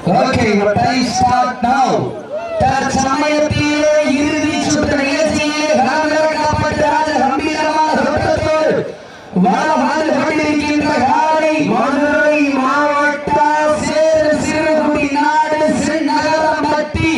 Okay, your time start now. தற்சமயத்திலே இறுதி சுற்று நிகழ்ச்சியிலே ராஜ கம்பீரமான தோற்றத்தோடு வாழ்ந்து கொண்டிருக்கின்ற காலை மதுரை மாவட்டம் சிறுகுடி நாடு நகரம்பட்டி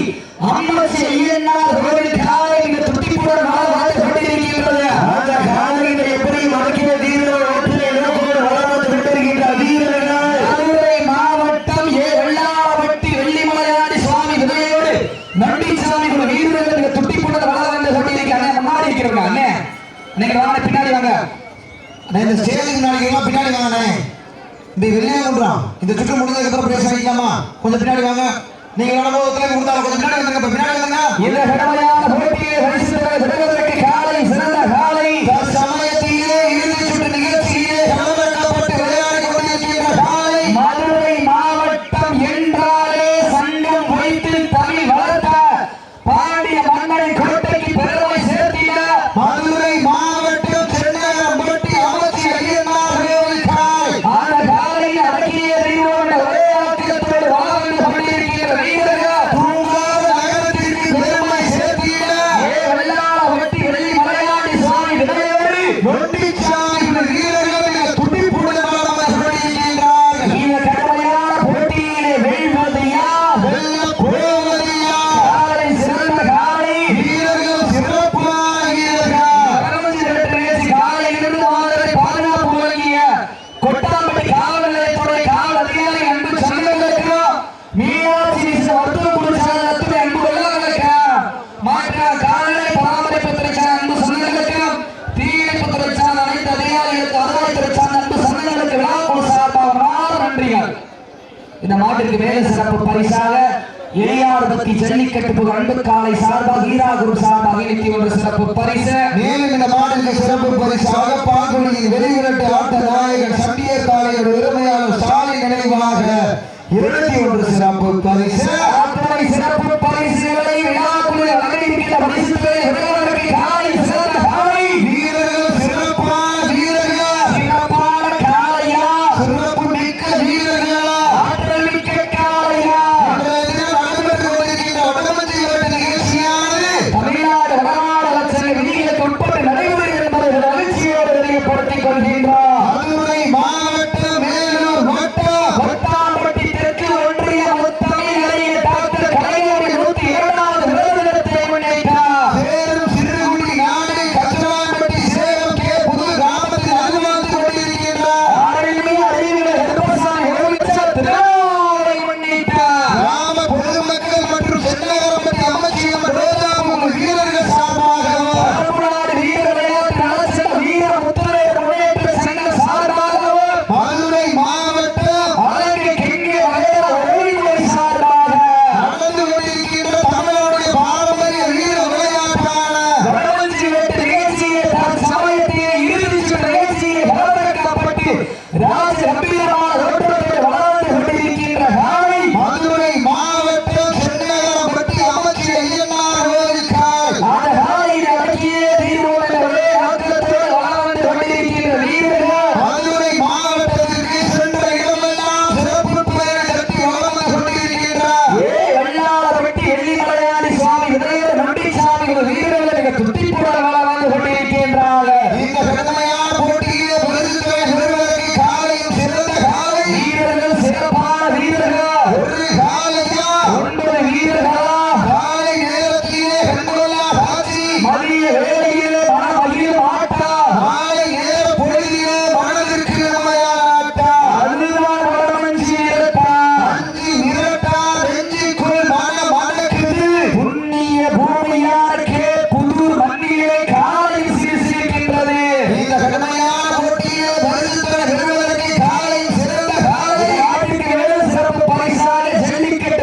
அம்மச்சி ஐயனார் கோவில் காலை இந்த துட்டிப்புடன் வாழ்ந்து கொண்டிருக்கின்றது. அந்த காலையில எப்படி மறக்கிற வீரர்கள் வளர்ந்து கொண்டிருக்கின்ற வீரர்கள் மதுரை மாவட்டம் வெள்ளாவட்டி வெள்ளிமலையாடி சுவாமி விதையோடு நண்டிசாமி வீரர்கள் துட்டிப்புடன் வளர்ந்து கொண்டிருக்கிறாங்க. முன்னாடி இருக்கிறவங்க அண்ணே நீங்க வாங்க, பின்னாடி வாங்க. இந்த ஸ்டேஜுக்கு நாளைக்கு பின்னாடி வாங்க. இந்த வெள்ளையாகுன்றான் இந்த சுற்று முடிஞ்சதுக்கு அப்புறம் பேச வைக்கலாமா? கொஞ்சம் பின்னாடி வாங்க. நீங்க அனுபவத்துல கொடுத்தாலும் கொஞ்சம் பின்னாடி வந்துங்க. பின்னாடி வந்துங்க. இந்த கடமையான போட்டியை பரிசுத்ததற்கு காலை சிறந்த காலை சமயத்திலே இறுதி சுற்று நிகழ்ச்சியிலே கலந்துக்கப்பட்டு விளையாடி கொண்டிருக்கின்ற காலை மதுரை மாவட்டம் என்றாலே சங்கம் வைத்து தமிழ் வளர்த்த பாண்டிய மன்னரை கோட்டைக்கு பெருமை சேர்த்திட மதுரை மாவட்டம் சென்னகம்பட்டி அம்மச்சி ஐயனார் கோவில் காலை அந்த காலை அடக்கிய தெய்வம் ஒரே ஆத்திரத்தோடு வாழ்ந்து கொண்டிருக்கிற வீரர்கள் தூங்காத நகரத்திற்கு பெருமை சேர்த்திட வெள்ளாவட்டி வெள்ளி மலையாடி சுவாமி விதையோடு நொண்டிச்சாமி வீரர்கள் துடிப்புடன் கொண்டிருக்கின்றார்கள். இந்த கடமையான போட்டியிலே வெல்வதையா வெல்ல போவதையா காலை சிறந்த காலை வீரர்கள் சிறப்பான வீரர்கள் காலையிலிருந்து அவர்களை பாதுகாப்பு வழங்கிய கொட்டாம்பட்டி காவல் நிலையத்துறை காவல் அதிகாரி அன்பு சங்கங்களுக்கு மீனாட்சி மருத்துவ குழு சாதனத்துக்கு அன்பு வெள்ளங்களுக்கு மாற்ற கால்நடை பராமரிப்புத்துறை சார்ந்த அன்பு சங்கங்களுக்கு தீயணைப்புத்துறை சார்ந்த அனைத்து அதிகாரிகளுக்கு வருவாய்த்துறை சார்ந்த அன்பு சங்கங்களுக்கு விழா குழு சார்பாக நன்றிகள். இந்த மாட்டிற்கு மேல சிறப்பு பரிசாக எளியார்பத்தி ஜல்லிக்கட்டு அன்பு காலை சார்பாக ஈராகுரு சார்பாக இணைத்து ஒரு சிறப்பு பரிசு. மேலும் இந்த மாட்டிற்கு சிறப்பு பரிசாக பாங்குடியின் வெளிவிரட்டு ஆட்ட நாயகன் சண்டியர் காலையோட உரிமையாளர் ஸ்டாலின் நினைவாக 21 சிறப்பு பரிசு. அத்தனை சிறப்பு பரிசுகளை விழாக்குழு வழங்கியிருக்கின்ற பரிசுகளை காலை சிறந்த காலை வீரர்கள் சிறப்பான வீரர்கள் சிறப்பான காலையா சிறப்பு மிக்க வீரர்கள் ஆற்றல் மிக்க காலையா தமிழ்நாடு வடநாடு அரசின் விதிகளுக்கு உட்பட்டு நடைமுறை என்பதை மகிழ்ச்சியோடு தெரியப்படுத்திக் கொள்கின்றார். மதுரை மாவட்டம் மேலூர் வட்டம் கொட்டாம்பட்டி தெற்கு ஒன்றிய முத்தமிழ் நிலைய டாக்டர் கலைஞரின் 102வது விருது தினத்தை முன்னிட்டார். சேரும் சிறுகுடி நாடு கச்சனாம்பட்டி சேலம் கே புது கிராமத்தில் அனுமதி கொண்டிருக்கின்றார். ஆரண்ய அறிவியல் ஹெர்பசாமி திருநாளை முன்னிட்டார். கிராம பொதுமக்கள் மற்றும் சென்னகரம்பட்டி அம்மச்சியம் ரோஜாபூர் வீரர்கள் சார்பாக தமிழ்நாடு வீர விளையாட்டு நலச்சங்க வீர முத்துரையர் முன்னேற்ற சங்க சார்பாக மதுரை மாவட்டம் அழகு கிங்கே வகைர ஓய்வுறை சார்பாக நடந்து கொண்டிருக்கின்ற தமிழனுடைய பாரம்பரிய வீர விளையாட்டான வடவஞ்சி வெட்டு நிகழ்ச்சியை சமயத்திலே இறுதி சுற்று நிகழ்ச்சியை வரவேற்கப்பட்டு ராஜ கம்பீரமான தோற்றத்தை வளர்ந்து கொண்டிருக்கின்ற காலை மதுரை மாவட்டம் சென்னகரம்பட்டி அம்மச்சி ஐயனார் கோவில் காலை அந்த காலையில் அடக்கிய தீர்வோடு ஒரே ஆத்திரத்தோடு வளர்ந்து கொண்டிருக்கின்ற வீரர்கள் மதுரை மாவட்டத்திற்கு சென்ற இடமெல்லாம் சிறப்பு பெயர் கட்டி வளர்ந்து கொண்டிருக்கின்றார். வெள்ளாளப்பட்டி வெள்ளிமலையாடி சுவாமி விதையோடு நொண்டிசாமி வீரர்கள் மிக துட்டிப்புடன் வளர்ந்து கொண்டிருக்கின்றார்கள். இந்த பெருமையான போட்டியிலே பரிசுகளை பெறுவதற்கு காலையும் சிறந்த காலை வீரர்கள் சிறப்பான வீரர்கள் ஒரு காலையா 9 வீரர்களா காலை நேரத்திலே கண்கொள்ளா காட்சி மதிய வேளையிலே மனமகிழ் ஆட்டா மாலை நேர பொழுதிலே மனதிற்கு நம்மையான ஆட்டா அதுதான் வடமஞ்சி இரட்டா அஞ்சி மிரட்டா நெஞ்சிக்குள் மனக்குது புண்ணிய பூமியாருக்கே புதூர் மண்ணிலே காலை சீர்சிருக்கின்றது. இந்த கடுமையான போட்டியிலே பரிசுகளை பெறுவதற்கு காலை சிறந்த காலை நாட்டுக்கு வேறு சிறப்பு பரிசாக ஜல்லிக்கட்டு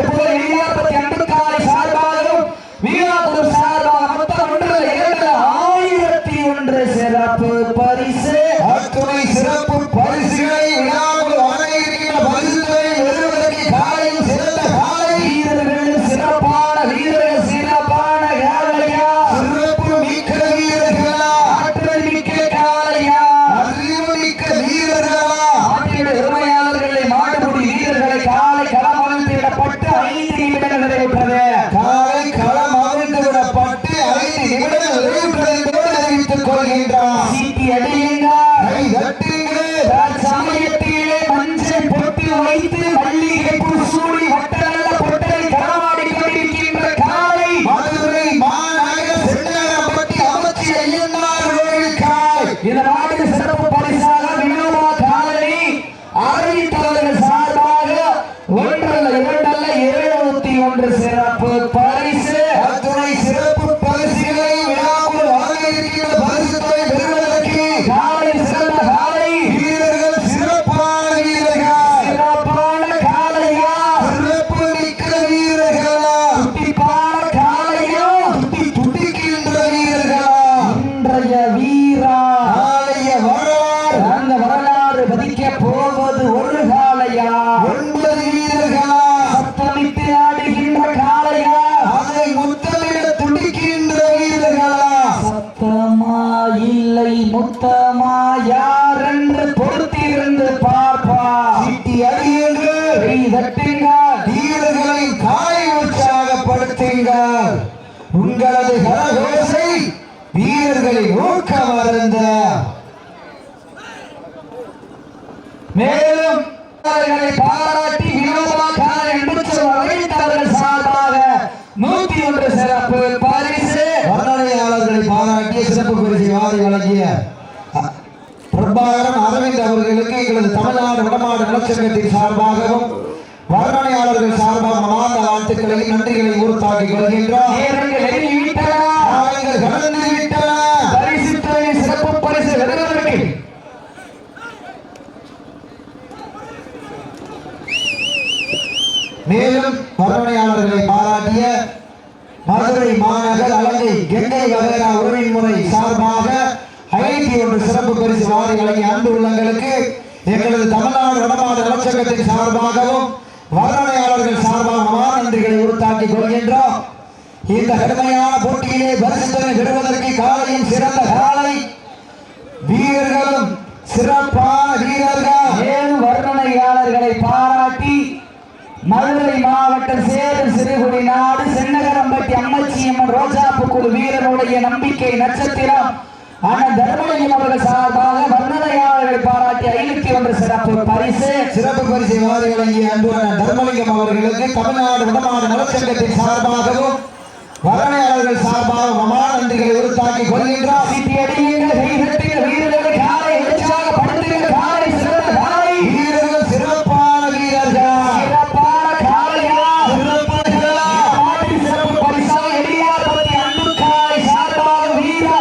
தற்சமயத்திலே மஞ்சள் பொட்டு வைத்து மல்லிகை பூ சூடி வட்டநல்ல பொட்டை களவாடி கொண்டிருக்கின்ற காலை மதுரை மாநகர் சென்னகரப்பட்டி அமைச்சி ஐயனார் கோயிலுக்காய் இந்த நாட்டுக்கு சிறப்பு பரிசாக வினோபா காலனி அறிவித்தவர்கள் சார்பாக ஒன்றல்ல இரண்டல்ல 71 சிறப்பு பரிசு அத்துணை சிறப்பு பரிசுகளை விழாக்குள் வழங்க இருக்கின்ற பரிசு தொகை பெறுவதற்கு காலை சிறந்த காலை வீரர்கள் சிறப்பான வீரர்கள் சிறப்பான காலையா சிறப்பு மிக்க வீரர்களா துடிப்பான காலையா துடிக்கின்ற வீரர்களா இன்றைய வீரா நாளைய வரலாறு அந்த வரலாறு பதிக்க போவது ஒரு காலையா 9 வீரர்களா சத்தமிட்டு ஆடுகின்ற காலையா அதை முத்தமிட துடிக்கின்ற வீரர்களா சத்தமா இல்லை முத்தமா யாரென்று பொறுத்திருந்து பார்ப்பா சீட்டி அடியுங்கள் கை தட்டுங்க வீரர்களை காலை உற்சாகப்படுத்துங்கள் உங்களது கரகோசை வீரர்களை ஊக்க மறந்த மேலும் அவர்களை பாராட்டி வினோபா கால் என்று அழைத்தவர்கள் சார்பாக 101 சிறப்பு பரிசு வர்ணனையாளர்களை பாராட்டிய சிறப்பு பரிசை வாரி வழங்கிய பிரபாகரன் அரவிந்த் அவர்களுக்கு எங்களது தமிழ்நாடு வடமாடு நலச்சங்கத்தின் சார்பாகவும் வர்ணனையாளர்கள் சார்பாக மனமார்ந்த வாழ்த்துக்களையும் நன்றிகளை உறுத்தாக்கிக் கொள்கின்றோம். நேரங்கள் நெருங்கிவிட்டன. காலங்கள் கடந்து விட்டன. பரிசு தொகை சிறப்பு பரிசு வெறுவதற்கு மேலும் வர்ணனையாளர்களை பாராட்டிய மதுரை மாநகர் அலங்கை கெங்கை வகைரா உரிமைமுறை சார்பாக 51 சிறப்பு பரிசு வாரி வழங்கிய அன்பு உள்ளங்களுக்கு எங்களது தமிழ்நாடு வடமாடு நலச்சங்கத்தின் சார்பாகவும் வர்ணனையாளர்கள் சார்பாக நன்றிகளை உறுத்தாக்கிக் கொள்கின்றோம். இந்த கடுமையான போட்டியிலே பரிசுத்தனை பெறுவதற்கு காலையும் சிறந்த காலை வீரர்களும் சிறப்பான வீரர்கள் மேலும் வர்ணனையாளர்களை பாராட்டி மதுரை மாவட்டம் சேலம் சிறுகுடி நாடு சென்னகரம்பட்டி அம்மச்சியம்மன் ரோஜாப்பு குழு வீரனுடைய நம்பிக்கை நட்சத்திரம் அண்ணன் தர்மலிங்கம் அவர்கள் சார்பாக வர்ணனையாளர்களை பாராட்டி 51 சிறப்பு பரிசு சிறப்பு பரிசை வாரி வழங்கிய அன்புடன் தர்மலிங்கம் அவர்களுக்கு தமிழ்நாடு வடமாடு நலச்சங்கத்தின் சார்பாகவும் வர்ணனையாளர்கள் சார்பாக நன்றிகளை உறுத்தாக்கிக் கொள்கின்றோம். வீரர்கள் காலை உற்சாகப்படுத்துகிற காலை சிறந்த காலை வீரர்கள் சிறப்பான வீரர்கள் சிறப்பான காலையா சிறப்பான நாட்டின் சிறப்பு பரிசாக எளியார்பட்டி அன்பு காலை சார்பாக வீரா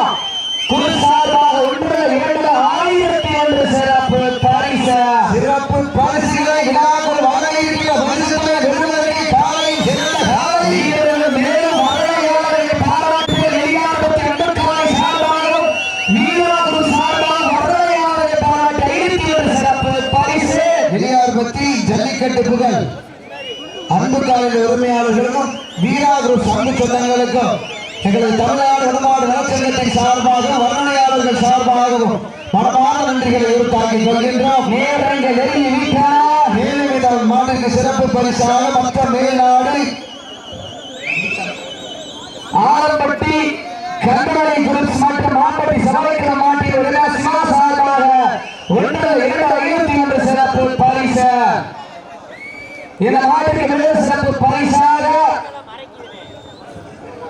குழு சார்பாக 1,2,1,001 சிறப்பு பரிசு சிறப்பு பரிசுகளை விழாக்குள் வழங்க இருக்கிற பரிசுகளை வெறுவதற்கு காலை சிறந்த காலை வீரர்கள் மேலும் வர்ணனையாளர்களை பாராட்டுகிற எளியார்பட்டி அன்பு காலை சார்பாகவும் வீரா குழு சார்பாக வர்ணனையாளர்களை பாராட்டி 51 சிறப்பு பரிசு வெளியார்பத்தி ஜல்லிக்கட்டு புகழ் அன்பு காலின் உரிமையாளர்களுக்கும் வீரா குரூப் அன்பு சொந்தங்களுக்கும் எங்களது தமிழ்நாடு வடமாடு நலச்சங்கத்தின் சார்பாக வர்ணனையாளர்கள் சார்பாகவும் மனமான நன்றிகளை உறுத்தாக்கிக் கொள்கின்றோம். நேரங்கள் நெருங்கி விட்டன. மேலும் இந்த மாநில சிறப்பு பரிசாக மற்ற மேல்நாடு ஆலம்பட்டி கந்தமலை குரூப்ஸ் மற்றும் மாம்பட்டி சபைக்குள மாட்டில் உள்ள சிவா சார்பாக 1,2,51 சிறப்பு பரிசு இந்த மாட்டிற்கு முதல் சிறப்பு பரிசாக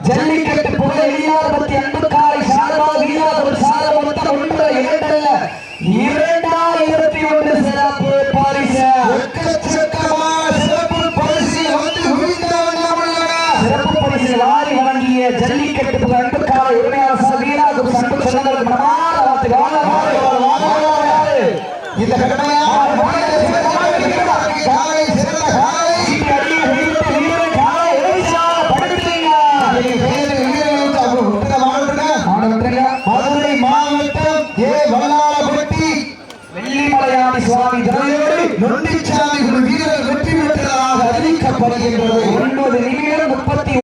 ஜல்லிக்கட்டு புகழ் எளியார்பட்டி அன்பு காலை சார்பாக வீராபுரம் சார்பாக மொத்தம் 1,2,2